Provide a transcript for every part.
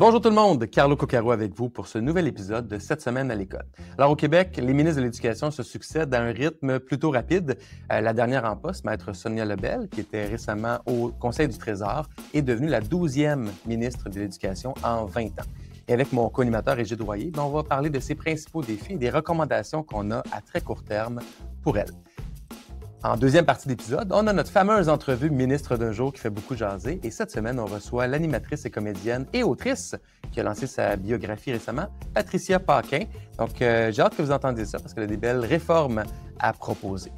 Bonjour tout le monde, Carlo Coccaro avec vous pour ce nouvel épisode de Cette semaine à l'école. Alors au Québec, les ministres de l'Éducation se succèdent à un rythme plutôt rapide. La dernière en poste, Maître Sonia Lebel, qui était récemment au Conseil du Trésor, est devenue la 12e ministre de l'Éducation en 20 ans. Et avec mon co-animateur Égide Royer, on va parler de ses principaux défis et des recommandations qu'on a à très court terme pour elle. En deuxième partie d'épisode, on a notre fameuse entrevue ministre d'un jour qui fait beaucoup jaser. Et cette semaine, on reçoit l'animatrice et comédienne et autrice qui a lancé sa biographie récemment, Patricia Paquin. Donc, j'ai hâte que vous entendiez ça parce qu'elle a des belles réformes à proposer.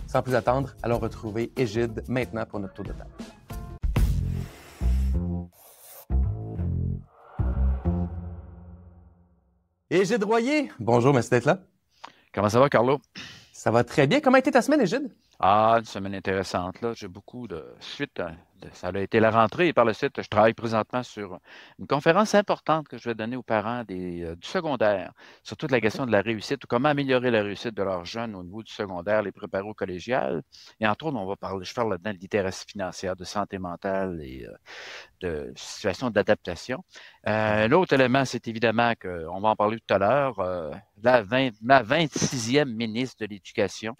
Sans plus attendre, allons retrouver Égide maintenant pour notre tour de table. Égide Royer, bonjour, merci d'être là. Comment ça va, Carlo? Ça va très bien. Comment a été ta semaine, Égide? Ah, une semaine intéressante, là. J'ai beaucoup de suite. Ça a été la rentrée et par la suite, je travaille présentement sur une conférence importante que je vais donner aux parents du secondaire sur toute la question de la réussite ou comment améliorer la réussite de leurs jeunes au niveau du secondaire, les préparer au collégial. Et entre autres, je parle là-dedans de littératie financière, de santé mentale et de situation d'adaptation. L'autre élément, c'est évidemment qu'on va en parler tout à l'heure, ma 26e ministre de l'Éducation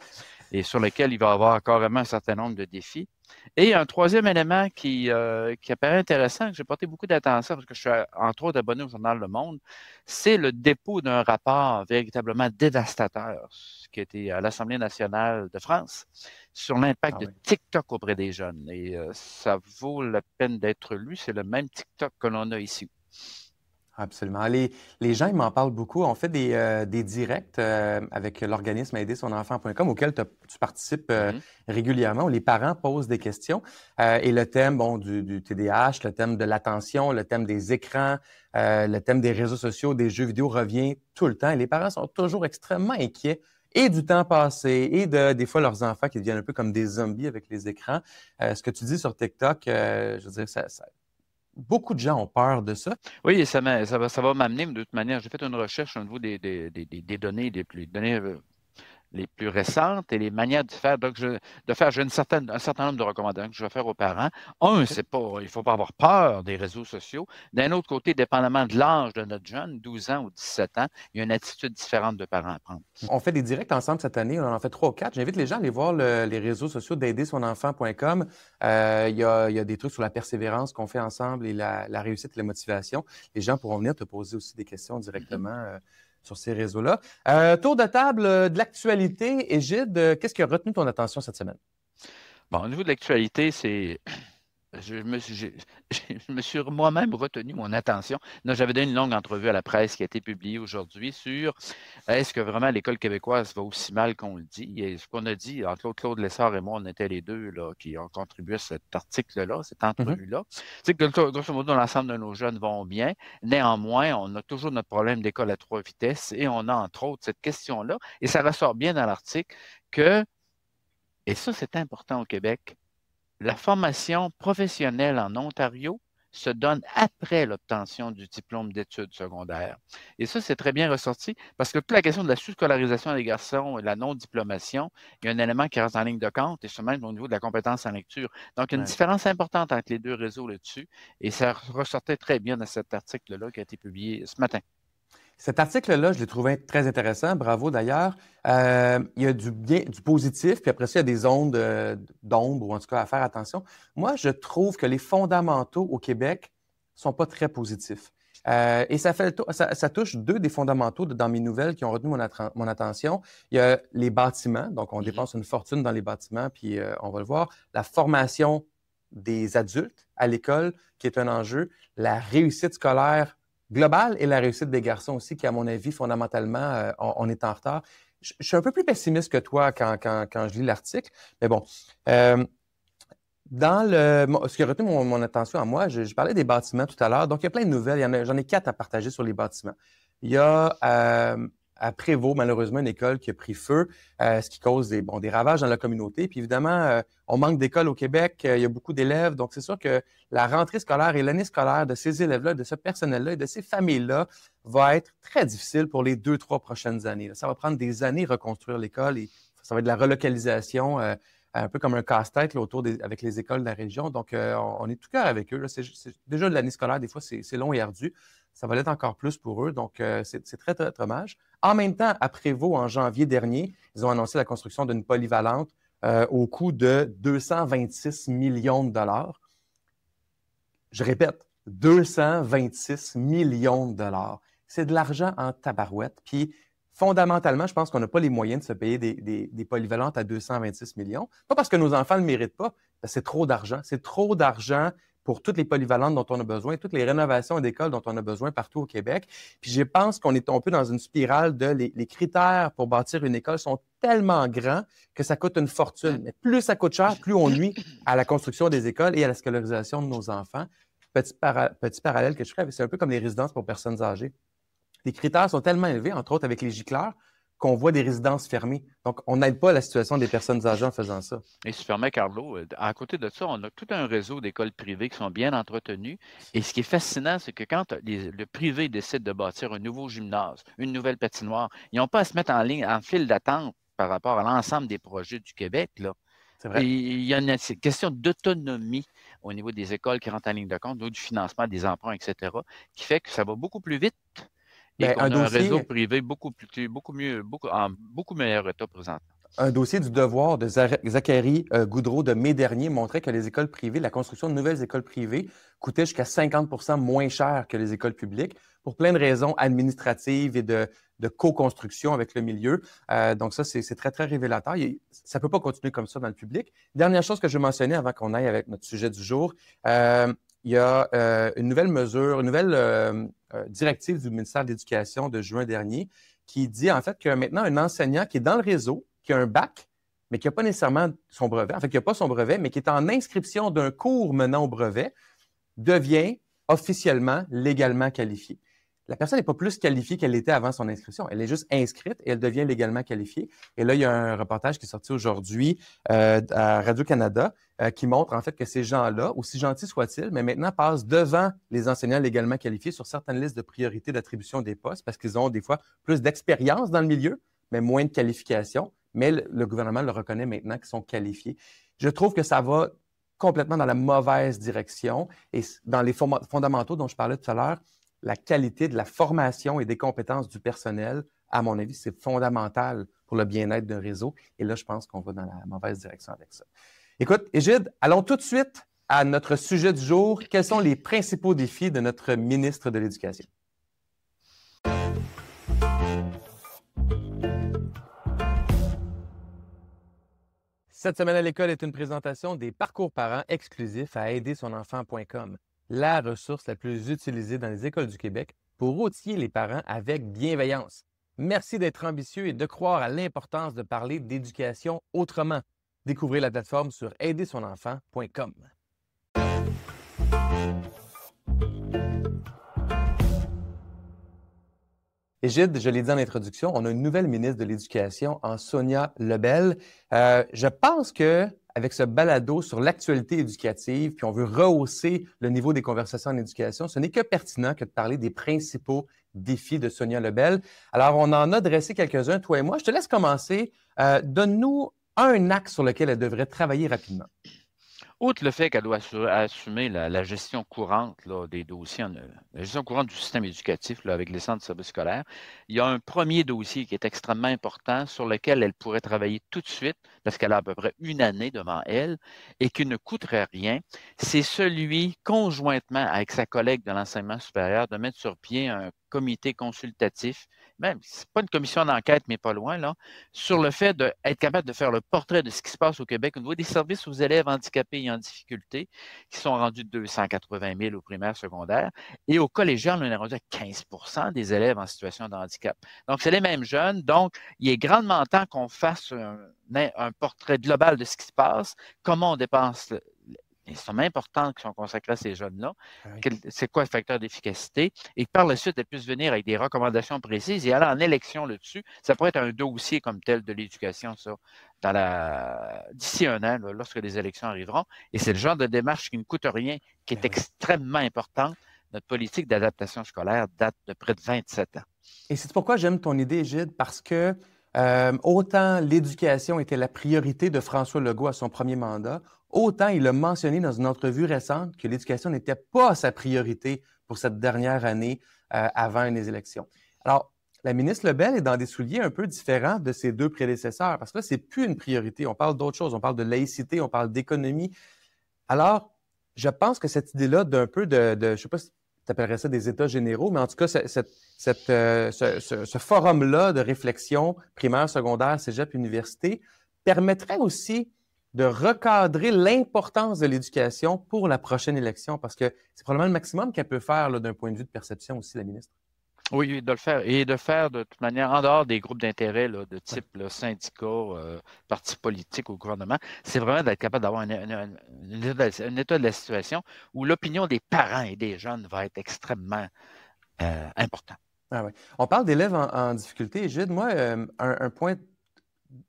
et sur lequel il va y avoir carrément un certain nombre de défis. Et un troisième élément qui apparaît intéressant, que j'ai porté beaucoup d'attention parce que je suis entre autres abonné au journal Le Monde, c'est le dépôt d'un rapport véritablement dévastateur qui a été à l'Assemblée nationale de France sur l'impact de TikTok auprès des jeunes. Et ça vaut la peine d'être lu. C'est le même TikTok que l'on a ici. Absolument. Les gens, ils m'en parlent beaucoup. On fait des directs avec l'organisme aidersonenfant.com auquel tu participes régulièrement, où les parents posent des questions. Et le thème du TDAH, le thème de l'attention, le thème des écrans, le thème des réseaux sociaux, des jeux vidéo revient tout le temps. Et les parents sont toujours extrêmement inquiets et du temps passé et des fois leurs enfants qui deviennent un peu comme des zombies avec les écrans. Ce que tu dis sur TikTok, je veux dire, beaucoup de gens ont peur de ça. Oui, ça va m'amener, de toute manière. J'ai fait une recherche au niveau des données, les plus récentes et les manières de faire. Donc, j'ai un certain nombre de recommandations que je vais faire aux parents. Il ne faut pas avoir peur des réseaux sociaux. D'un autre côté, dépendamment de l'âge de notre jeune, 12 ans ou 17 ans, il y a une attitude différente de parents à prendre. On fait des directs ensemble cette année. On en fait 3 ou 4. J'invite les gens à aller voir les réseaux sociaux d'aidersonenfant.com. Il y a des trucs sur la persévérance qu'on fait ensemble et la réussite et la motivation. Les gens pourront venir te poser aussi des questions directement sur ces réseaux-là. Tour de table de l'actualité. Égide, qu'est-ce qui a retenu ton attention cette semaine? Bon, au niveau de l'actualité, je me suis moi-même retenu mon attention. J'avais donné une longue entrevue à la presse qui a été publiée aujourd'hui sur est-ce que vraiment l'école québécoise va aussi mal qu'on le dit? Et ce qu'on a dit, entre autres, Claude Lessard et moi, on était les deux là, qui ont contribué à cet article-là, cette entrevue-là. C'est que grosso modo, l'ensemble de nos jeunes vont bien. Néanmoins, on a toujours notre problème d'école à 3 vitesses et on a entre autres cette question-là. Et ça ressort bien dans l'article et ça, c'est important au Québec, la formation professionnelle en Ontario se donne après l'obtention du diplôme d'études secondaires. Et ça, c'est très bien ressorti parce que toute la question de la sous-scolarisation des garçons et de la non-diplomation, il y a un élément qui reste en ligne de compte et ce même au niveau de la compétence en lecture. Donc, il y a une différence importante entre les deux réseaux là-dessus et ça ressortait très bien dans cet article-là qui a été publié ce matin. Cet article-là, je l'ai trouvé très intéressant. Bravo d'ailleurs. Il y a du positif, puis après ça, il y a des ondes d'ombre, ou en tout cas à faire attention. Moi, je trouve que les fondamentaux au Québec sont pas très positifs. Et ça touche 2 des fondamentaux dans mes nouvelles qui ont retenu mon attention. Il y a les bâtiments, donc on dépense une fortune dans les bâtiments, puis on va le voir. La formation des adultes à l'école, qui est un enjeu. La réussite scolaire globale et la réussite des garçons aussi, qui, à mon avis, fondamentalement, on est en retard. Je suis un peu plus pessimiste que toi quand je lis l'article, mais bon. Ce qui a retenu mon attention à moi, je parlais des bâtiments tout à l'heure. Donc, il y a plein de nouvelles. J'en ai 4 à partager sur les bâtiments. Il y a à Prévost, malheureusement, une école qui a pris feu, ce qui cause des ravages dans la communauté. Puis évidemment, on manque d'écoles au Québec, il y a beaucoup d'élèves. Donc, c'est sûr que la rentrée scolaire et l'année scolaire de ces élèves-là, de ce personnel-là et de ces familles-là va être très difficile pour les 2-3 prochaines années. Ça va prendre des années à reconstruire l'école et ça va être de la relocalisation un peu comme un casse-tête là, avec les écoles de la région. Donc, on est tout cœur avec eux. Là. Déjà, de l'année scolaire, des fois, c'est long et ardu. Ça va l'être encore plus pour eux. Donc, c'est très, très dommage. En même temps, à Prévost, en janvier dernier, ils ont annoncé la construction d'une polyvalente au coût de 226 millions de dollars. Je répète, 226 millions de dollars. C'est de l'argent en tabarouette. Puis, fondamentalement, je pense qu'on n'a pas les moyens de se payer des polyvalentes à 226 millions. Pas parce que nos enfants ne le méritent pas, c'est trop d'argent. C'est trop d'argent pour toutes les polyvalentes dont on a besoin, toutes les rénovations d'écoles dont on a besoin partout au Québec. Puis je pense qu'on est un peu dans une spirale de les critères pour bâtir une école sont tellement grands que ça coûte une fortune. Mais plus ça coûte cher, plus on nuit à la construction des écoles et à la scolarisation de nos enfants. Petit parallèle que je ferais, c'est un peu comme les résidences pour personnes âgées. Les critères sont tellement élevés, entre autres avec les gicleurs, qu'on voit des résidences fermées. Donc, on n'aide pas la situation des personnes âgées en faisant ça. Et si tu permets, Carlo, à côté de ça, on a tout un réseau d'écoles privées qui sont bien entretenues. Et ce qui est fascinant, c'est que quand le privé décide de bâtir un nouveau gymnase, une nouvelle patinoire, ils n'ont pas à se mettre en ligne, en file d'attente par rapport à l'ensemble des projets du Québec, là. C'est vrai. Et il y a une question d'autonomie au niveau des écoles qui rentrent en ligne de compte, du financement des emprunts, etc., qui fait que ça va beaucoup plus vite et Bien, qu'on a un réseau privé beaucoup en beaucoup meilleur état présentement. Un dossier du Devoir de Zachary Goudreau de mai dernier montrait que les écoles privées, la construction de nouvelles écoles privées coûtait jusqu'à 50 % moins cher que les écoles publiques pour plein de raisons administratives et de co-construction avec le milieu. Donc ça, c'est très, très révélateur. Ça ne peut pas continuer comme ça dans le public. Dernière chose que je mentionnais avant qu'on aille avec notre sujet du jour, il y a une nouvelle mesure, une nouvelle directive du ministère de l'Éducation de juin dernier qui dit en fait que maintenant un enseignant qui est dans le réseau, qui a un bac, mais qui n'a pas nécessairement son brevet, en fait, qui n'a pas son brevet, mais qui est en inscription d'un cours menant au brevet, devient officiellement légalement qualifié. La personne n'est pas plus qualifiée qu'elle l'était avant son inscription. Elle est juste inscrite et elle devient légalement qualifiée. Et là, il y a un reportage qui est sorti aujourd'hui à Radio-Canada qui montre en fait que ces gens-là, aussi gentils soient-ils, mais maintenant passent devant les enseignants légalement qualifiés sur certaines listes de priorité d'attribution des postes parce qu'ils ont des fois plus d'expérience dans le milieu, mais moins de qualifications. Mais le gouvernement le reconnaît maintenant qu'ils sont qualifiés. Je trouve que ça va complètement dans la mauvaise direction. Et dans les fondamentaux dont je parlais tout à l'heure, la qualité de la formation et des compétences du personnel, à mon avis, c'est fondamental pour le bien-être d'un réseau. Et là, je pense qu'on va dans la mauvaise direction avec ça. Écoute, Égide, allons tout de suite à notre sujet du jour. Quels sont les principaux défis de notre ministre de l'Éducation? Cette semaine à l'école est une présentation des parcours parents exclusifs à aidersonenfant.com, la ressource la plus utilisée dans les écoles du Québec pour outiller les parents avec bienveillance. Merci d'être ambitieux et de croire à l'importance de parler d'éducation autrement. Découvrez la plateforme sur aidersonenfant.com. Égide, je l'ai dit en introduction, on a une nouvelle ministre de l'Éducation en Sonia Lebel. Je pense qu'avec ce balado sur l'actualité éducative, puis on veut rehausser le niveau des conversations en éducation, ce n'est que pertinent que de parler des principaux défis de Sonia Lebel. Alors, on en a dressé quelques-uns, toi et moi. Je te laisse commencer. Donne-nous un axe sur lequel elle devrait travailler rapidement. Outre le fait qu'elle doit assumer la gestion courante là, des dossiers, la gestion courante du système éducatif là, avec les centres de services scolaires, il y a un premier dossier qui est extrêmement important sur lequel elle pourrait travailler tout de suite parce qu'elle a à peu près une année devant elle et qui ne coûterait rien. C'est celui, conjointement avec sa collègue de l'enseignement supérieur, de mettre sur pied un comité consultatif, même, c'est pas une commission d'enquête, mais pas loin, là, sur le fait d'être capable de faire le portrait de ce qui se passe au Québec au niveau des services aux élèves handicapés et en difficulté, qui sont rendus de 280 000 au primaire, secondaire, et au collégial, on est rendu à 15 % des élèves en situation de handicap. Donc, c'est les mêmes jeunes. Donc, il est grandement temps qu'on fasse un portrait global de ce qui se passe, comment on dépense les sommes importantes qui sont consacrées à ces jeunes-là, oui. C'est quoi le facteur d'efficacité, et que par la suite, elles puissent venir avec des recommandations précises et aller en élection là-dessus. Ça pourrait être un dossier comme tel de l'éducation, ça, d'ici un an, là, lorsque les élections arriveront. Et c'est le genre de démarche qui ne coûte rien, qui est extrêmement importante. Notre politique d'adaptation scolaire date de près de 27 ans. Et c'est pourquoi j'aime ton idée, Gide, parce que Autant l'éducation était la priorité de François Legault à son premier mandat, autant il a mentionné dans une entrevue récente que l'éducation n'était pas sa priorité pour cette dernière année avant les élections. Alors, la ministre Lebel est dans des souliers un peu différents de ses deux prédécesseurs, parce que là, c'est plus une priorité. On parle d'autre chose, on parle de laïcité, on parle d'économie. Alors, je pense que cette idée-là d'un peu je ne sais pas si tu appellerais ça des états généraux, mais en tout cas, ce forum-là de réflexion primaire, secondaire, cégep, université, permettrait aussi de recadrer l'importance de l'éducation pour la prochaine élection, parce que c'est probablement le maximum qu'elle peut faire d'un point de vue de perception aussi, la ministre. Oui, de le faire. Et de faire de toute manière en dehors des groupes d'intérêt de type syndicats, partis politiques ou gouvernement. C'est vraiment d'être capable d'avoir un état de la situation où l'opinion des parents et des jeunes va être extrêmement important. Ah ouais. On parle d'élèves en difficulté. Gilles, moi, un point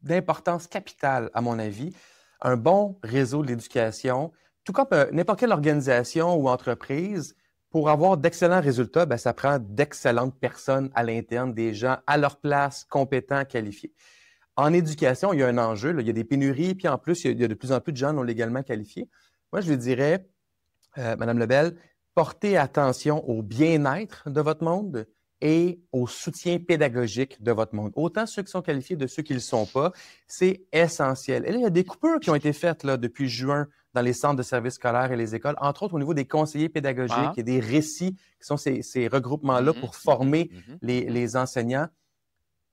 d'importance capitale, à mon avis, un bon réseau de l'éducation, tout comme n'importe quelle organisation ou entreprise, pour avoir d'excellents résultats, bien, ça prend d'excellentes personnes à l'interne, des gens à leur place, compétents, qualifiés. En éducation, il y a un enjeu, là, il y a des pénuries, puis en plus, il y a de plus en plus de gens non légalement qualifiés. Moi, je lui dirais, Madame Lebel, portez attention au bien-être de votre monde et au soutien pédagogique de votre monde. Autant ceux qui sont qualifiés de ceux qui ne le sont pas, c'est essentiel. Et là, il y a des coupures qui ont été faites là, depuis juin dans les centres de services scolaires et les écoles, entre autres au niveau des conseillers pédagogiques et des récits qui sont ces regroupements-là pour former les enseignants.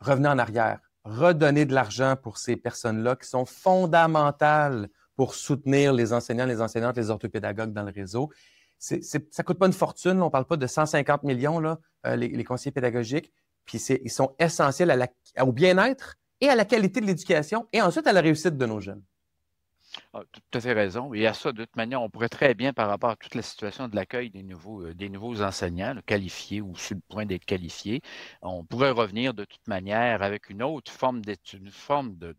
Revenez en arrière. Redonner de l'argent pour ces personnes-là qui sont fondamentales pour soutenir les enseignants, les enseignantes, les orthopédagogues dans le réseau. Ça ne coûte pas une fortune. On ne parle pas de 150 millions, là, les conseillers pédagogiques. Puis ils sont essentiels au bien-être et à la qualité de l'éducation et ensuite à la réussite de nos jeunes. Ah, tout à fait raison. Et à ça, de toute manière, on pourrait très bien, par rapport à toute la situation de l'accueil des nouveaux enseignants là, qualifiés ou sur le point d'être qualifiés, on pourrait revenir de toute manière avec une autre forme d'étude, une forme de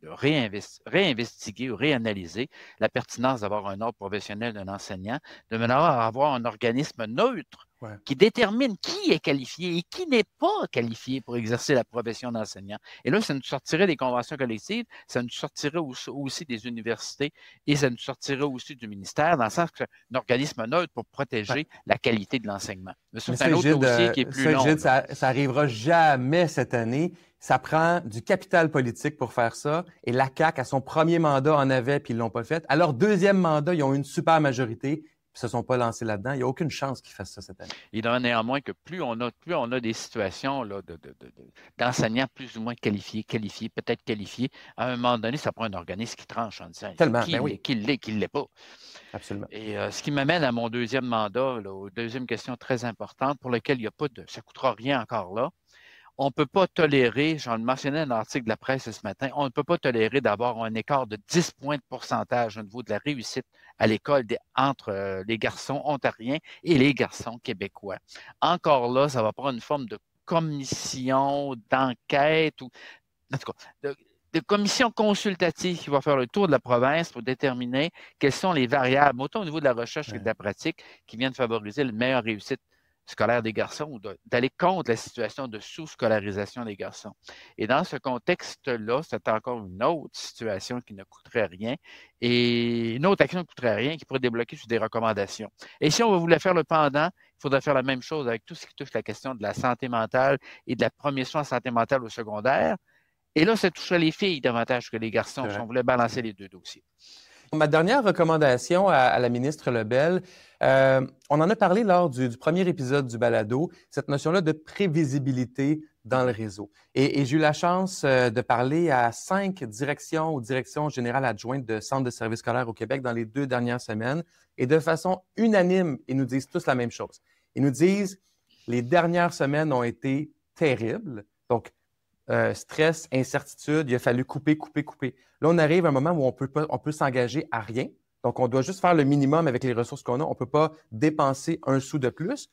réinvestiguer ou réanalyser la pertinence d'avoir un ordre professionnel d'un enseignant, de manière à avoir un organisme neutre qui détermine qui est qualifié et qui n'est pas qualifié pour exercer la profession d'enseignant. Et là, ça nous sortirait des conventions collectives, ça nous sortirait aussi des universités et ça nous sortirait aussi du ministère, dans le sens que c'est un organisme neutre pour protéger la qualité de l'enseignement. Mais ça, c'est un autre dossier qui est plus long. Gilles, ça n'arrivera jamais cette année. Ça prend du capital politique pour faire ça. Et la CAQ, à son premier mandat, en avait, puis ils ne l'ont pas fait. À leur deuxième mandat, ils ont eu une super majorité. Ils ne se sont pas lancés là-dedans. Il n'y a aucune chance qu'ils fassent ça cette année. Il en a néanmoins que plus on a des situations là, d'enseignants plus ou moins qualifiés, peut-être qualifiés, à un moment donné, ça prend un organisme qui tranche en disant qui l'est pas. Absolument. Et ce qui m'amène à mon deuxième mandat, là, aux deuxième question très importante pour laquelle il n'y a pas ça ne coûtera rien encore là. On ne peut pas tolérer, j'en mentionnais dans un article de la presse ce matin, on ne peut pas tolérer d'avoir un écart de 10 points de pourcentage au niveau de la réussite à l'école entre les garçons ontariens et les garçons québécois. Encore là, ça va prendre une forme de commission d'enquête ou, en tout cas, de commission consultative qui va faire le tour de la province pour déterminer quelles sont les variables, autant au niveau de la recherche que de la pratique, qui viennent favoriser une meilleure réussite scolaire des garçons ou d'aller contre la situation de sous-scolarisation des garçons. Et dans ce contexte-là, c'est encore une autre situation qui ne coûterait rien et une autre action qui ne coûterait rien qui pourrait débloquer sur des recommandations. Et si on voulait faire le pendant, il faudrait faire la même chose avec tout ce qui touche la question de la santé mentale et de la première soin en santé mentale au secondaire. Et là, ça toucherait les filles davantage que les garçons si on voulait balancer les deux dossiers. Ma dernière recommandation à la ministre Lebel, on en a parlé lors du premier épisode du balado, cette notion-là de prévisibilité dans le réseau. Et j'ai eu la chance de parler à 5 directions ou directions générales adjointes de centres de services scolaires au Québec dans les 2 dernières semaines. Et de façon unanime, ils nous disent tous la même chose. Ils nous disent, les dernières semaines ont été terribles. Donc, stress, incertitude, il a fallu couper. Là, on arrive à un moment où on peut s'engager à rien. Donc, on doit juste faire le minimum avec les ressources qu'on a. On ne peut pas dépenser un sou de plus.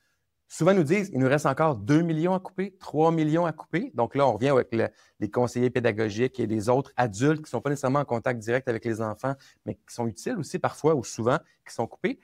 Souvent, ils nous disent, il nous reste encore 2 millions à couper, 3 millions à couper. Donc là, on revient avec les conseillers pédagogiques et les autres adultes qui ne sont pas nécessairement en contact direct avec les enfants, mais qui sont utiles aussi parfois ou souvent, qui sont coupés.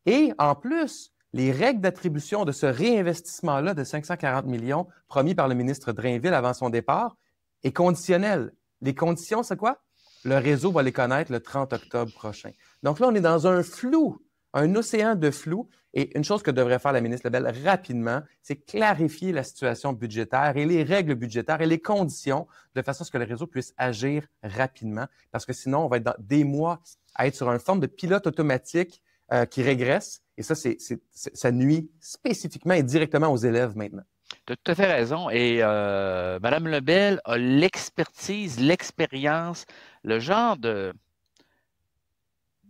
Et en plus, les règles d'attribution de ce réinvestissement-là de 540 millions promis par le ministre Drainville avant son départ, et conditionnel. Les conditions, c'est quoi? Le réseau va les connaître le 30 octobre prochain. Donc là, on est dans un flou, un océan de flou. Et une chose que devrait faire la ministre Lebel rapidement, c'est clarifier la situation budgétaire et les règles budgétaires et les conditions de façon à ce que le réseau puisse agir rapidement. Parce que sinon, on va être dans des mois à être sur une forme de pilote automatique qui régresse. Et ça, ça nuit spécifiquement et directement aux élèves maintenant. Tu as tout à fait raison. Et Mme Lebel a l'expertise, l'expérience, le genre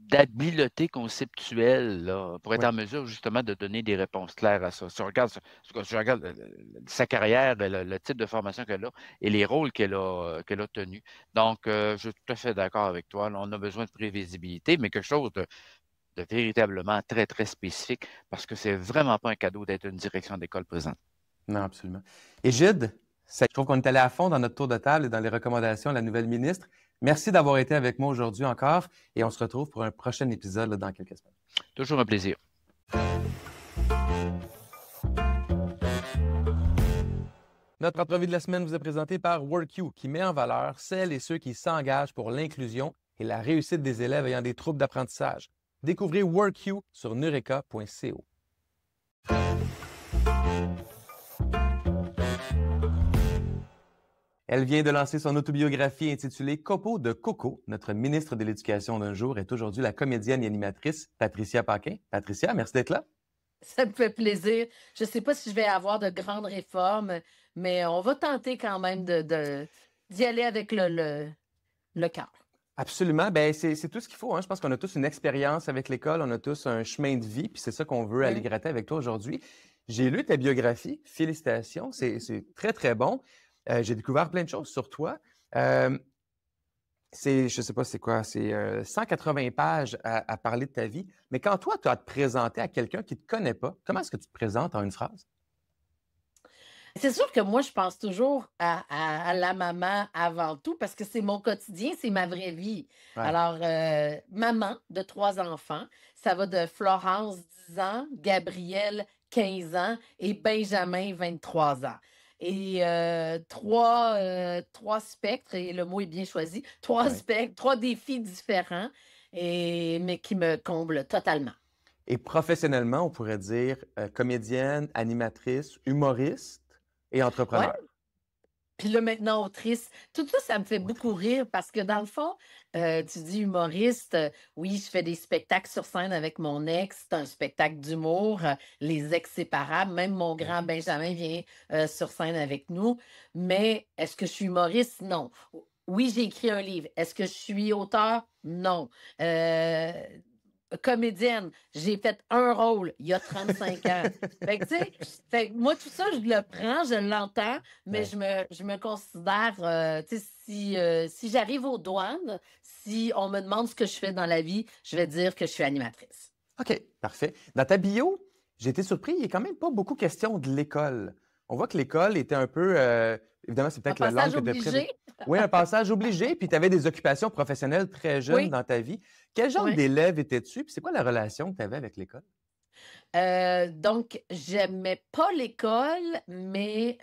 d'habileté conceptuelle là, pour être en mesure justement de donner des réponses claires à ça. Si on regarde sa carrière, le type de formation qu'elle a et les rôles qu'elle a tenus. Donc, je suis tout à fait d'accord avec toi. Là, on a besoin de prévisibilité, mais quelque chose de véritablement très, très spécifique parce que c'est vraiment pas un cadeau d'être une direction d'école présente. Non, absolument. Et Gide, je trouve qu'on est allé à fond dans notre tour de table et dans les recommandations de la nouvelle ministre. Merci d'avoir été avec moi aujourd'hui encore et on se retrouve pour un prochain épisode là, dans quelques semaines. Toujours un plaisir. Notre entrevue de la semaine vous est présentée par WorkU qui met en valeur celles et ceux qui s'engagent pour l'inclusion et la réussite des élèves ayant des troubles d'apprentissage. Découvrez WorkU sur nureka.co. Elle vient de lancer son autobiographie intitulée Coco de Coco. Notre ministre de l'Éducation d'un jour est aujourd'hui la comédienne et animatrice Patricia Paquin. Patricia, merci d'être là. Ça me fait plaisir. Je ne sais pas si je vais avoir de grandes réformes, mais on va tenter quand même d'y aller avec le cœur. Absolument. Ben, c'est tout ce qu'il faut. Hein. Je pense qu'on a tous une expérience avec l'école, on a tous un chemin de vie, puis c'est ça qu'on veut aller gratter avec toi aujourd'hui. J'ai lu ta biographie. Félicitations. C'est très, très bon. J'ai découvert plein de choses sur toi. Je ne sais pas c'est quoi, c'est 180 pages à parler de ta vie. Mais quand toi, tu as à te présenter à quelqu'un qui ne te connaît pas, comment est-ce que tu te présentes en une phrase? C'est sûr que moi, je pense toujours à la maman avant tout parce que c'est mon quotidien, c'est ma vraie vie. Ouais. Alors, maman de 3 enfants, ça va de Florence, 10 ans, Gabriel, 15 ans et Benjamin, 23 ans. Et trois spectres, et le mot est bien choisi, trois Ouais. spectres, 3 défis différents, mais qui me comblent totalement. Et professionnellement, on pourrait dire comédienne, animatrice, humoriste et Ouais. entrepreneur. Puis là, maintenant, autrice. Tout ça, ça me fait beaucoup rire parce que dans le fond, tu dis humoriste. Oui, je fais des spectacles sur scène avec mon ex. C'est un spectacle d'humour, Les Ex-Séparables. Même mon grand Benjamin vient sur scène avec nous. Mais est-ce que je suis humoriste? Non. Oui, j'ai écrit un livre. Est-ce que je suis auteur? Non. Comédienne, j'ai fait un rôle il y a 35 ans. Fait que, tu sais, moi, tout ça, je le prends, je l'entends, mais Ouais. je me considère, tu sais, si j'arrive aux douanes, si on me demande ce que je fais dans la vie, je vais dire que je suis animatrice. OK, parfait. Dans ta bio, j'ai été surpris, il n'y a quand même pas beaucoup question de l'école. On voit que l'école était un peu, évidemment, c'est Un peut-être la langue passage que tu as pris. obligé? Oui, un passage obligé, puis tu avais des occupations professionnelles très jeunes Oui, dans ta vie. Quel genre oui. d'élève étais-tu? Puis c'est quoi la relation que tu avais avec l'école? Donc, j'aimais pas l'école, mais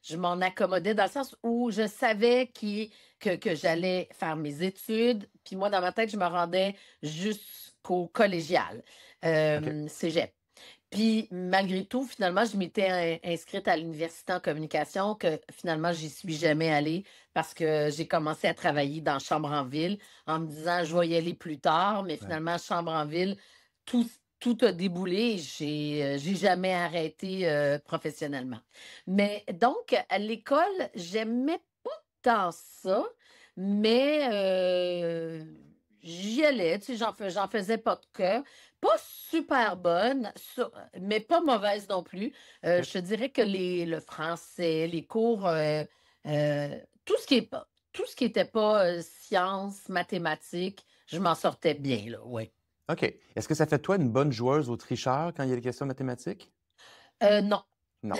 je m'en accommodais dans le sens où je savais que j'allais faire mes études. Puis moi, dans ma tête, je me rendais jusqu'au collégial, OK. cégep. Puis malgré tout, finalement, je m'étais inscrite à l'université en communication que finalement, j'y suis jamais allée parce que j'ai commencé à travailler dans Chambre en ville en me disant: «Je vais y aller plus tard», mais Ouais. finalement, Chambre en ville, tout tout a déboulé. J'ai jamais arrêté, professionnellement. Mais donc à l'école, j'aimais pas tant ça, mais j'y allais, tu sais, j'en faisais pas de cas. Pas super bonne, mais pas mauvaise non plus. OK. Je te dirais que le français, les cours, tout ce qui est pas tout ce qui était pas, sciences, mathématiques, je m'en sortais bien là, oui. OK. Est-ce que ça fait de toi une bonne joueuse au tricheur quand il y a des questions mathématiques? Non. Non.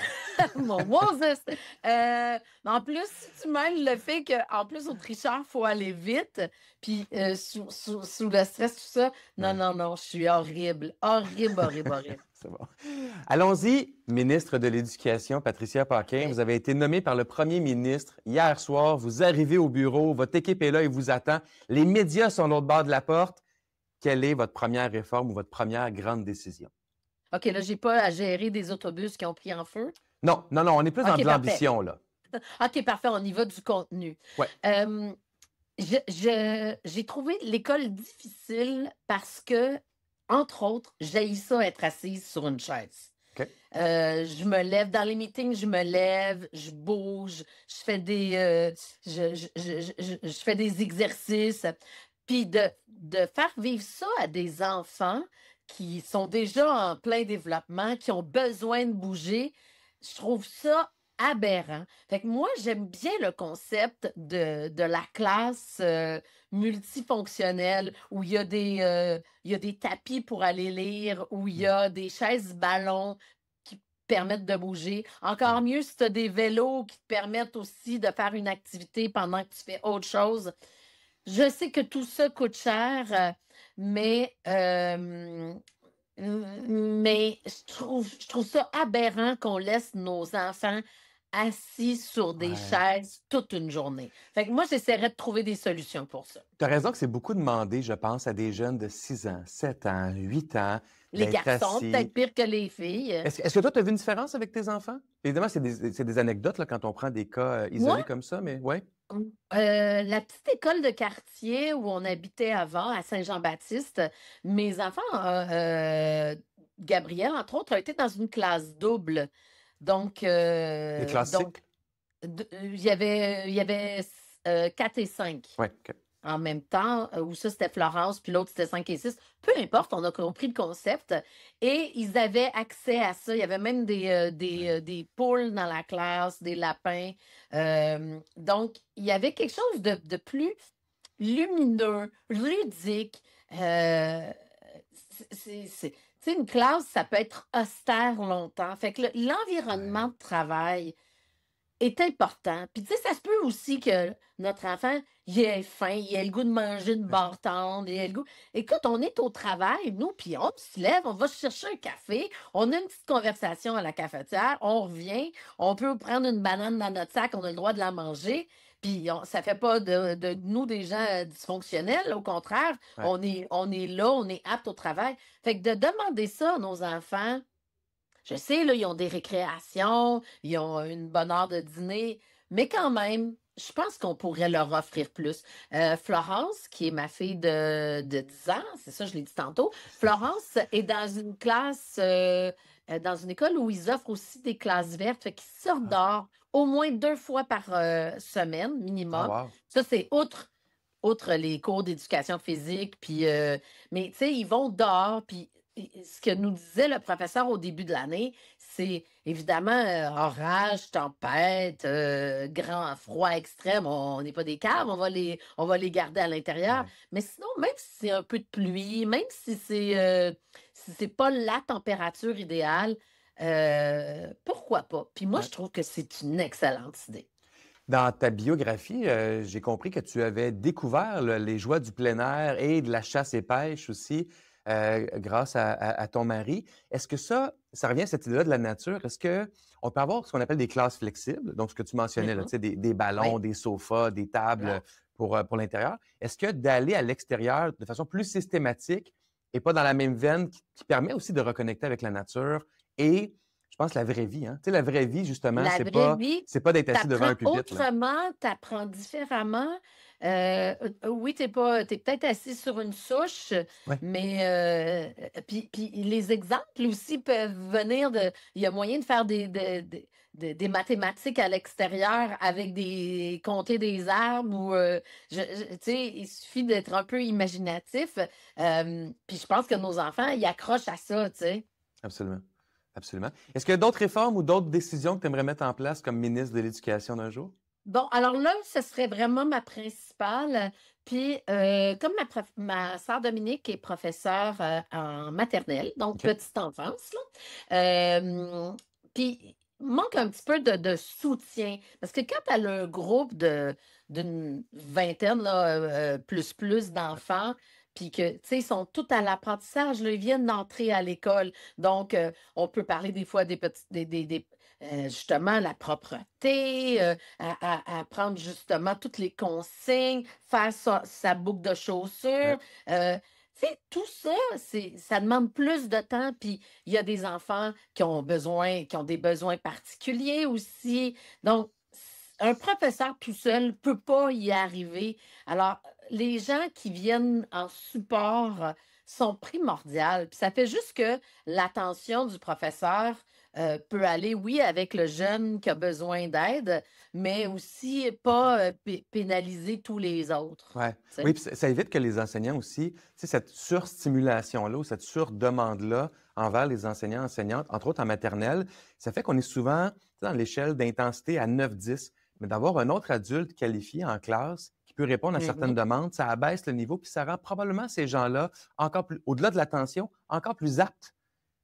Mon Moses! Mais en plus, si tu mêles le fait qu'en plus, au tricheur, il faut aller vite, puis sous le stress, tout ça, non, Ouais. non, non, je suis horrible. Horrible, horrible, horrible. C'est bon. Allons-y, ministre de l'Éducation, Patricia Paquin. Oui. Vous avez été nommée par le premier ministre hier soir. Vous arrivez au bureau, votre équipe est là et vous attend. Les médias sont de l'autre bord de la porte. Quelle est votre première réforme ou votre première grande décision? OK, là, j'ai pas à gérer des autobus qui ont pris en feu. Non, on est plus dans OK, de parfait. l'ambition, là. OK, parfait, on y va du contenu. Ouais. J'ai trouvé l'école difficile parce que, entre autres, j'haïs ça être assise sur une chaise. OK. Je me lève dans les meetings, je me lève, je bouge, je fais je fais des exercices. Puis de faire vivre ça à des enfants qui sont déjà en plein développement, qui ont besoin de bouger, je trouve ça aberrant. Fait que moi, j'aime bien le concept de la classe multifonctionnelle où il y a des tapis pour aller lire, où il y a des chaises ballons qui permettent de bouger. Encore mieux si tu as des vélos qui te permettent aussi de faire une activité pendant que tu fais autre chose. Je sais que tout ça coûte cher, mais je trouve ça aberrant qu'on laisse nos enfants assis sur des Ouais. chaises toute une journée. Fait que moi, j'essaierais de trouver des solutions pour ça. Tu as raison que c'est beaucoup demandé, je pense, à des jeunes de 6 ans, 7 ans, 8 ans, Les d'être garçons, assis. peut-être pire que les filles. Est-ce que toi, tu as vu une différence avec tes enfants? Évidemment, c'est des anecdotes là, quand on prend des cas isolés Moi, comme ça, mais ouais. la petite école de quartier où on habitait avant, à Saint-Jean-Baptiste, mes enfants, Gabriel, entre autres, a été dans une classe double. Donc, Les classiques? il y avait 4 et 5 Oui, OK. en même temps, où ça, c'était Florence, puis l'autre, c'était 5 et 6. Peu importe, on a compris le concept. Et ils avaient accès à ça. Il y avait même des poules dans la classe, des lapins. Donc, il y avait quelque chose de plus lumineux, ludique. Tu sais, une classe, ça peut être austère longtemps. Fait que l'environnement Ouais. de travail est important. Puis, tu sais, ça se peut aussi que notre enfant, il ait faim, il ait le goût de manger une barre tendre, il ait le goût. Écoute, on est au travail, nous, puis on se lève, on va chercher un café, on a une petite conversation à la cafetière, on revient, on peut prendre une banane dans notre sac, on a le droit de la manger. Puis ça fait pas de nous des gens dysfonctionnels, au contraire, Ouais. on est là, on est apte au travail. Fait que de demander ça à nos enfants, je sais, là, ils ont des récréations, ils ont une bonne heure de dîner, mais quand même, je pense qu'on pourrait leur offrir plus. Florence, qui est ma fille de 10 ans, c'est ça, je l'ai dit tantôt, Florence est dans une classe, dans une école où ils offrent aussi des classes vertes, fait qu'ils sortent Ah, dehors au moins 2 fois par semaine, ah, minimum. wow. Ça, c'est outre les cours d'éducation physique, puis, mais tu sais, ils vont dehors, puis ce que nous disait le professeur au début de l'année, c'est évidemment orage, tempête, grand froid extrême. On n'est pas des caves, on va les garder à l'intérieur. Ouais. Mais sinon, même si c'est un peu de pluie, même si c'est pas la température idéale, pourquoi pas? Puis moi, Ouais. je trouve que c'est une excellente idée. Dans ta biographie, j'ai compris que tu avais découvert les joies du plein air et de la chasse et pêche aussi grâce à ton mari. Est-ce que ça revient à cette idée-là de la nature? Est-ce qu'on peut avoir ce qu'on appelle des classes flexibles? Donc, ce que tu mentionnais, là, Mhm. tu sais, des ballons, Oui, des sofas, des tables voilà. pour l'intérieur. Est-ce que d'aller à l'extérieur de façon plus systématique et pas dans la même veine qui permet aussi de reconnecter avec la nature et, je pense, la vraie vie, hein? Tu sais, la vraie vie, justement, La vraie vie, c'est pas d'être assis devant un t'apprends pupitre, là. autrement, t'apprends différemment. Oui, t'es peut-être assis sur une souche, Ouais. mais puis les exemples aussi peuvent venir il y a moyen de faire des mathématiques à l'extérieur avec compter des arbres ou, tu sais, il suffit d'être un peu imaginatif. Puis je pense que nos enfants, ils accrochent à ça, tu sais. Absolument. Absolument. Est-ce qu'il y a d'autres réformes ou d'autres décisions que tu aimerais mettre en place comme ministre de l'Éducation d'un jour? Bon, alors là, ce serait vraiment ma principale. Puis, comme ma sœur Dominique est professeure en maternelle, donc OK. petite enfance, là, puis il manque un petit peu de soutien. Parce que quand elle a un groupe d'une vingtaine, là, plus d'enfants, puis que, tu sais, ils sont tous à l'apprentissage, là, ils viennent d'entrer à l'école. Donc, on peut parler des fois des petits, justement, la propreté, apprendre justement toutes les consignes, faire sa boucle de Ouais. chaussures. Tu sais, tout ça, ça demande plus de temps. Puis, il y a des enfants qui ont des besoins particuliers aussi. Donc, un professeur tout seul ne peut pas y arriver. Alors, les gens qui viennent en support sont primordiales. Puis ça fait juste que l'attention du professeur peut aller, oui, avec le jeune qui a besoin d'aide, mais aussi pas pénaliser tous les autres. Ouais. Tu sais. Oui, puis ça évite que les enseignants aussi, tu sais, cette surstimulation-là ou cette surdemande-là envers les enseignants, enseignantes, entre autres en maternelle, ça fait qu'on est souvent tu sais, dans l'échelle d'intensité à 9-10, mais d'avoir un autre adulte qualifié en classe qui peut répondre à certaines Mhm. demandes, ça abaisse le niveau, puis ça rend probablement ces gens-là encore plus, au-delà de l'attention, encore plus aptes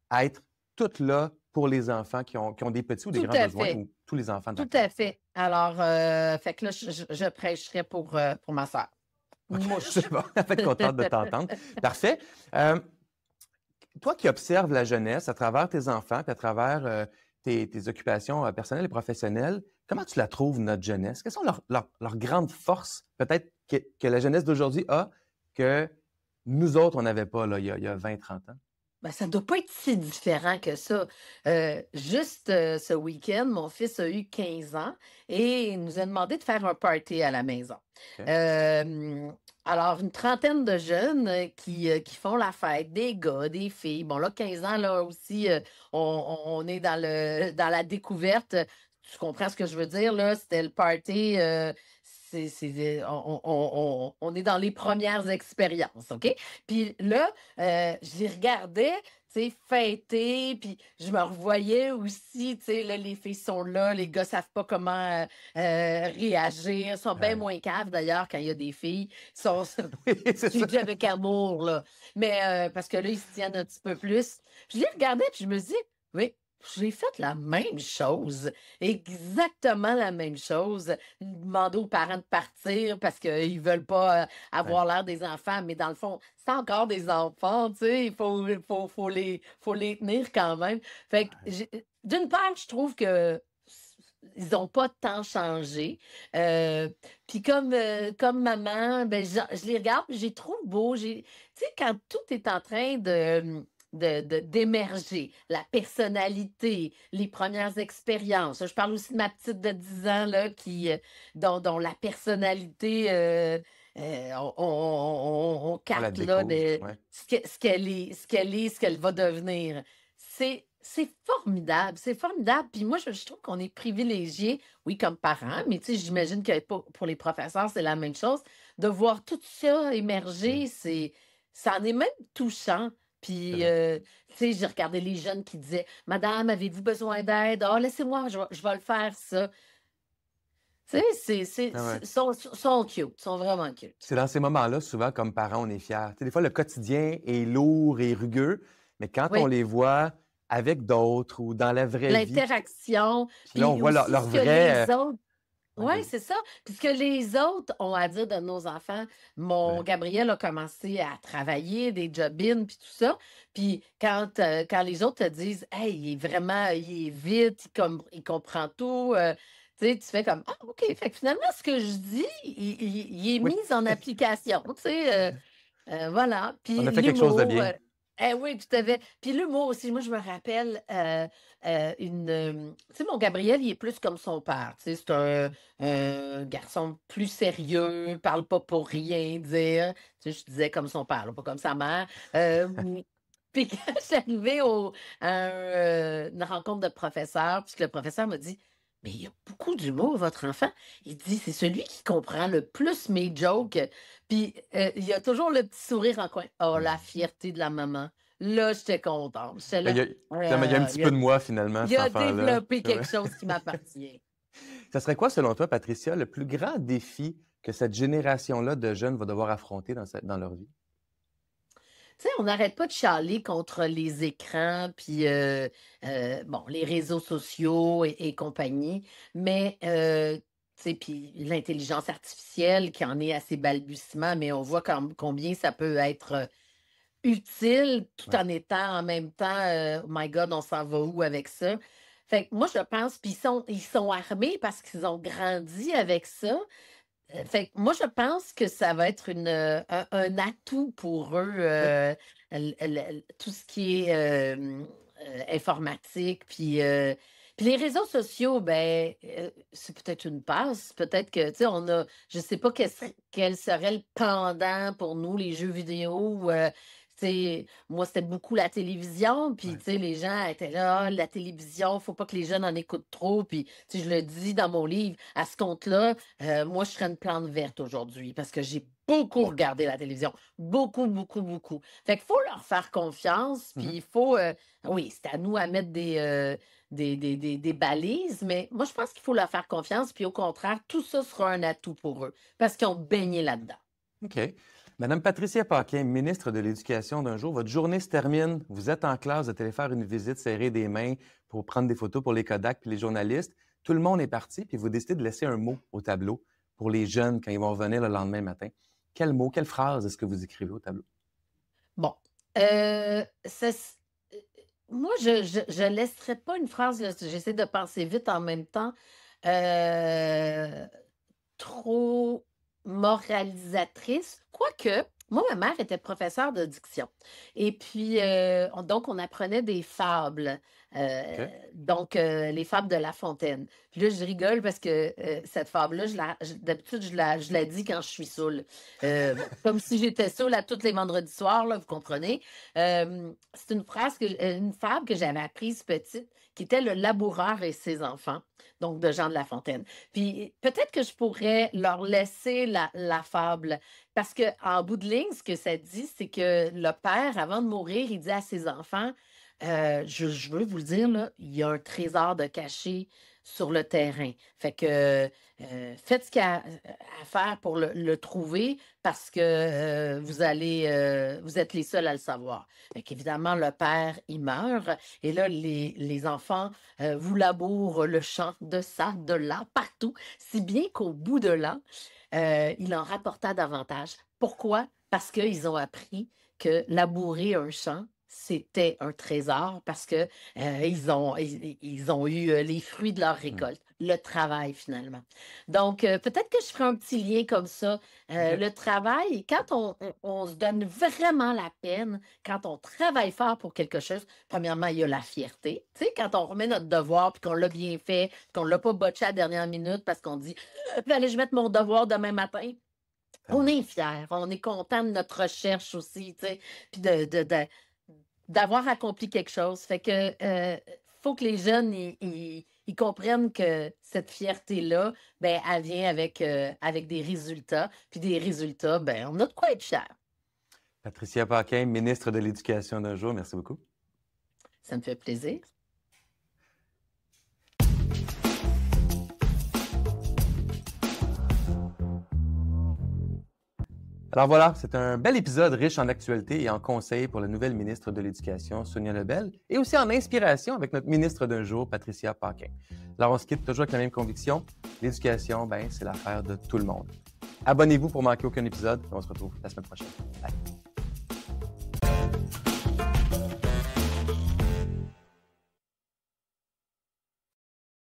à être toutes là pour les enfants qui ont des petits ou des Tout grands à besoins, fait. ou tous les enfants de la Tout à classe. fait. Alors, fait que là, je prêcherais pour ma sœur. OK, Mouche. c'est bon. Elle va être contente de t'entendre. Parfait. Euh, Toi qui observes la jeunesse à travers tes enfants puis à travers tes occupations personnelles et professionnelles, comment tu la trouves, notre jeunesse? Quelles sont leurs grandes forces, peut-être, que la jeunesse d'aujourd'hui a, que nous autres, on n'avait pas là, il y a 20-30 ans? Ben, ça ne doit pas être si différent que ça. Juste ce week-end, mon fils a eu 15 ans et il nous a demandé de faire un party à la maison. OK. Euh, alors, une trentaine de jeunes qui font la fête, des gars, des filles. Bon, là, 15 ans, là aussi, on est dans la découverte. Tu comprends ce que je veux dire, là? C'était le party. On est dans les premières expériences, OK? Puis là, je les regardais, tu sais, fêter, puis je me revoyais aussi, tu sais, là, les filles sont là, les gars savent pas comment réagir, ils sont bien Ouais. moins caves d'ailleurs quand il y a des filles, ils sont Oui, c'est ça. suivis avec amour, là. Mais parce que là, ils se tiennent un petit peu plus. Je les regardais, puis je me dis, oui, j'ai fait la même chose, exactement la même chose. Demander aux parents de partir parce qu'ils veulent pas Ouais. avoir l'air des enfants, mais dans le fond, c'est encore des enfants, tu sais, faut les tenir quand même. Fait que, Ouais. d'une part, je trouve que ils n'ont pas tant changé. Euh, Puis comme maman, ben, je les regarde, puis je les trouve beaux. Tu sais, quand tout est en train d'émerger, la personnalité, les premières expériences. Je parle aussi de ma petite de 10 ans là, dont la personnalité, on On la capte là, découvre. Ouais. ce qu'elle va devenir. C'est formidable, c'est formidable. Puis moi, je trouve qu'on est privilégiés, oui, comme parents, mais tu sais, j'imagine que pour les professeurs, c'est la même chose. De voir tout ça Mm. émerger, ça en est même touchant. C'est Puis, vrai. tu sais, j'ai regardé les jeunes qui disaient, Madame, avez-vous besoin d'aide? Ah, laissez-moi, je vais le faire, ça. Tu sais, Ah ouais. sont cute, sont vraiment cute. C'est dans ces moments-là, souvent, comme parents, on est fiers. Tu sais, des fois, le quotidien est lourd et rugueux, mais quand on Oui. les voit avec d'autres ou dans la vraie vie, L'interaction, puis là, on puis voit aussi leur ce que vrai. les autres. Ouais, Oui, vas-y. c'est ça. Puis ce que les autres ont à dire de nos enfants. Mon Ouais. Gabriel a commencé à travailler, des job-ins, puis tout ça. Puis quand les autres te disent, hey, il est vite, il comprend tout, tu sais, tu fais comme, ah, OK. Fait que finalement, ce que je dis, il est Oui, mis en application, tu sais. Voilà. on Puis a fait quelque chose de l'humour. bien. Oui, tout à fait. Puis l'humour aussi. Moi, je me rappelle tu sais, mon Gabriel, il est plus comme son père. Tu sais, c'est un garçon plus sérieux, parle pas pour rien dire. Tu sais, je disais comme son père, là, pas comme sa mère. Puis quand je suis arrivée une rencontre de professeur, puis que le professeur m'a dit, mais il y a beaucoup d'humour, votre enfant. Il dit, c'est celui qui comprend le plus mes jokes. Puis il y a toujours le petit sourire en coin. Oh, la Mm. fierté de la maman. Là, j'étais contente. J'étais Il là. y a, finalement, il y a un petit Il a, peu de moi, finalement, il cet a enfant-là. développé Ouais. quelque chose qui m'appartient. Ça serait quoi, selon toi, Patricia, le plus grand défi que cette génération-là de jeunes va devoir affronter dans leur vie? Tu sais, on n'arrête pas de chialer contre les écrans, puis bon, les réseaux sociaux et compagnie, mais Puis l'intelligence artificielle qui en est à ses balbutiements, mais on voit combien ça peut être utile tout Ouais. en étant en même temps, oh my God, on s'en va où avec ça? Fait que moi, je pense, puis ils sont armés parce qu'ils ont grandi avec ça. Fait que moi, je pense que ça va être un atout pour eux, OK. tout ce qui est informatique. Puis les réseaux sociaux, ben, c'est peut-être une passe. Peut-être que, tu sais, je sais pas quel serait le pendant pour nous, les jeux vidéo. Tu sais, moi, c'était beaucoup la télévision. Puis, Ouais. tu sais, les gens étaient là, ah, la télévision, faut pas que les jeunes en écoutent trop. Puis, tu sais, je le dis dans mon livre, à ce compte-là, moi, je serais une plante verte aujourd'hui parce que j'ai beaucoup regardé la télévision. Beaucoup, beaucoup, beaucoup. Fait qu'il faut leur faire confiance, puis Mhm. il faut, oui, c'est à nous à mettre des balises, mais moi, je pense qu'il faut leur faire confiance, puis au contraire, tout ça sera un atout pour eux parce qu'ils ont baigné là-dedans. OK. Madame Patricia Paquin, ministre de l'Éducation d'un jour, votre journée se termine, vous êtes en classe, vous êtes allé faire une visite, serrer des mains pour prendre des photos pour les Kodak puis les journalistes. Tout le monde est parti, puis vous décidez de laisser un mot au tableau pour les jeunes quand ils vont revenir le lendemain matin. Quel mot, quelle phrase est-ce que vous écrivez au tableau? Bon, moi, je laisserais pas une phrase, là, j'essaie de penser vite en même temps, heu, trop moralisatrice. Quoique, moi, ma mère était professeure de diction et puis, donc on apprenait des fables, OK. les fables de La Fontaine. Puis là, je rigole parce que, cette fable-là, d'habitude, je la dis quand je suis saoule. Bon, comme si j'étais saoule à tous les vendredis soirs, là, vous comprenez? C'est une fable que j'avais apprise petite, qui était Le laboureur et ses enfants, donc de Jean de La Fontaine. Puis peut-être que je pourrais leur laisser la fable parce qu'en bout de ligne, ce que ça dit, c'est que le père, avant de mourir, il dit à ses enfants, je veux vous le dire, là, il y a un trésor de caché sur le terrain. Fait que faites ce qu'il y a à faire pour le trouver parce que vous êtes les seuls à le savoir. Fait qu'évidemment, le père, il meurt et là, les enfants vous labourent le champ de ça, de là, partout, si bien qu'au bout de l'an, il en rapporta davantage. Pourquoi? Parce qu'ils ont appris que labourer un champ, c'était un trésor parce que ils ont eu les fruits de leur Hmm. récolte, le travail finalement. Donc, peut-être que je ferai un petit lien comme ça. OK. Le travail, quand on se donne vraiment la peine, quand on travaille fort pour quelque chose, premièrement, il y a la fierté. Tu sais, quand on remet notre devoir puis qu'on l'a bien fait, qu'on ne l'a pas botché à la dernière minute parce qu'on dit allez, je vais mettre mon devoir demain matin. On Tellement. est fiers, on est content de notre recherche aussi, tu sais, puis d'avoir accompli quelque chose. Fait que, faut que les jeunes, ils comprennent que cette fierté-là, ben, elle vient avec des résultats. Puis des résultats, ben, on a de quoi être fiers. Patricia Paquin, ministre de l'Éducation d'un jour, merci beaucoup. Ça me fait plaisir. Alors voilà, c'est un bel épisode riche en actualités et en conseils pour la nouvelle ministre de l'Éducation, Sonia Lebel, et aussi en inspiration avec notre ministre d'un jour, Patricia Paquin. Alors on se quitte toujours avec la même conviction, l'éducation, ben, c'est l'affaire de tout le monde. Abonnez-vous pour manquer aucun épisode et on se retrouve la semaine prochaine. Bye.